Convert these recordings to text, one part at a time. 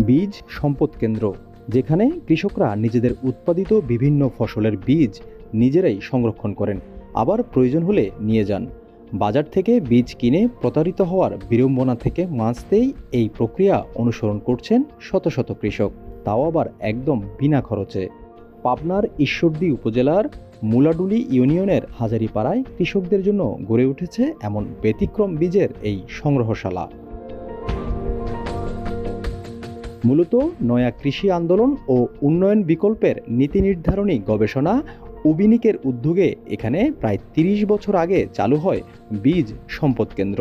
বীজ সম্পদ কেন্দ্র, যেখানে কৃষকরা নিজেদের উৎপাদিত বিভিন্ন ফসলের বীজ নিজেরাই সংরক্ষণ করেন, আবার প্রয়োজন হলে নিয়ে যান। বাজার থেকে বীজ কিনে প্রতারিত হওয়ার বিড়ম্বনা থেকে বাঁচতেই এই প্রক্রিয়া অনুসরণ করছেন শত শত কৃষক, তাও আবার একদম বিনা খরচে। পাবনার ঈশ্বরদী উপজেলার মুলাডুলি ইউনিয়নের হাজারীপাড়ায় কৃষকদের জন্য গড়ে উঠেছে এমন ব্যতিক্রম বীজের এই সংগ্রহশালা। মূলত নয়া কৃষি আন্দোলন ও উন্নয়ন বিকল্পের নীতি নির্ধারণী গবেষণা উবিনিকের উদ্যোগে এখানে প্রায় ৩০ বছর আগে চালু হয় বীজ সম্পদ কেন্দ্র।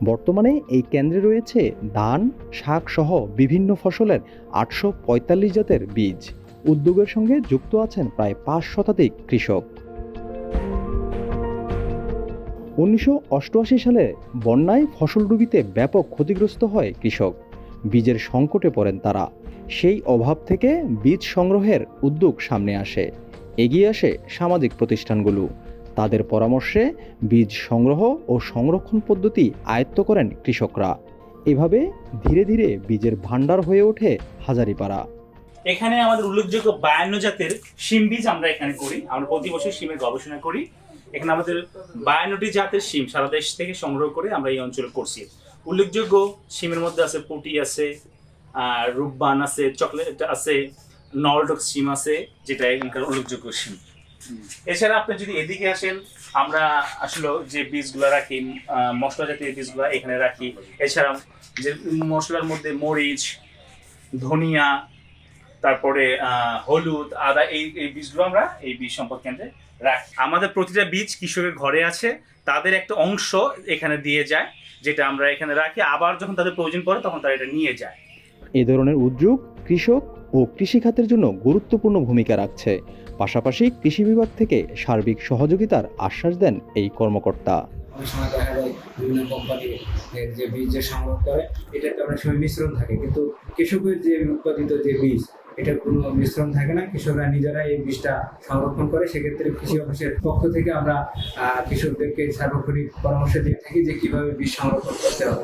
বর্তমানে এই কেন্দ্রে রয়েছে ধান, শাক সহ বিভিন্ন ফসলের ৮৪৫ জাতের বীজ। উদ্যোগের সঙ্গে যুক্ত আছেন প্রায় ৫ শতাধিক কৃষক। ১৯৮৮ সালে বন্যায় ফসলডুবিতে ব্যাপক ক্ষতিগ্রস্ত হয় কৃষক। বীজের সংকটে পড়েন তারা। সেই অভাব থেকে বীজ সংগ্রহের উদ্যোগ সামনে আসে। এগিয়ে আসে সামাজিক প্রতিষ্ঠানগুলো। তাদের পরামর্শে বীজ সংগ্রহ ও সংরক্ষণ পদ্ধতি আয়ত্ত করেন কৃষকরা। এভাবে ধীরে ধীরে বীজের ভাণ্ডার হয়ে ওঠে হাজারীপাড়া। এখানে আমাদের উল্লেখযোগ্য ৫২ জাতের শিম বীজ আমরা এখানে করি। আমরা প্রতি বছর শিমের গবেষণা করি। এখানে আমাদের ৫২টি জাতের শিম সারা দেশ থেকে সংগ্রহ করে আমরা এই অঞ্চলে করছি। উল্লেখযোগ্য শিমের মধ্যে আছে পুটি আছে, রূপবান আছে, চকলেট আছে, নলডক্স শিম আছে, যেটা এখানকার উল্লেখযোগ্য শিম। এছাড়া আপনি যদি এদিকে আসেন, আমরা আসলে যে বীজগুলো রাখি, মশলা জাতীয় বীজগুলো এখানে রাখি। এছাড়া যে মশলার মধ্যে মরিচ, ধনিয়া, তারপরে হলুদ, আদা, এই বীজগুলো আমরা এই বীজ সম্পদ কেন্দ্রে রাখি। আমাদের প্রতিটা বীজ কৃষকের ঘরে আছে, তাদের একটা অংশ এখানে দিয়ে যায়, যেটা আমরা এখানে রাখি। আবার যখন তাদের প্রয়োজন পড়ে তখন তারা এটা নিয়ে যায়। এ ধরনের উদ্যোগ কৃষক ও কৃষিখাতের জন্য গুরুত্বপূর্ণ ভূমিকা রাখছে। পাশাপাশি কৃষি বিভাগ থেকে সার্বিক সহযোগিতার আশ্বাস দেন এই কর্মকর্তা। অনেক সময় দেখা যায় বিভিন্ন কোম্পানির যে বীজ যে সংগ্রহ করে, এটাতে অনেক সময় মিশ্রণ থাকে, কিন্তু কৃষকের যে উৎপাদিত যে বীজ, এটা কোনো মিশ্রণ থাকে না। কৃষকরা নিজেরা এই বীজটা সংরক্ষণ করে। সেক্ষেত্রে কৃষি অফিসের পক্ষ থেকে আমরা কৃষকদেরকে সার্বক্ষণিক পরামর্শ দিয়ে থাকি যে কিভাবে বীজ সংরক্ষণ করতে হবে।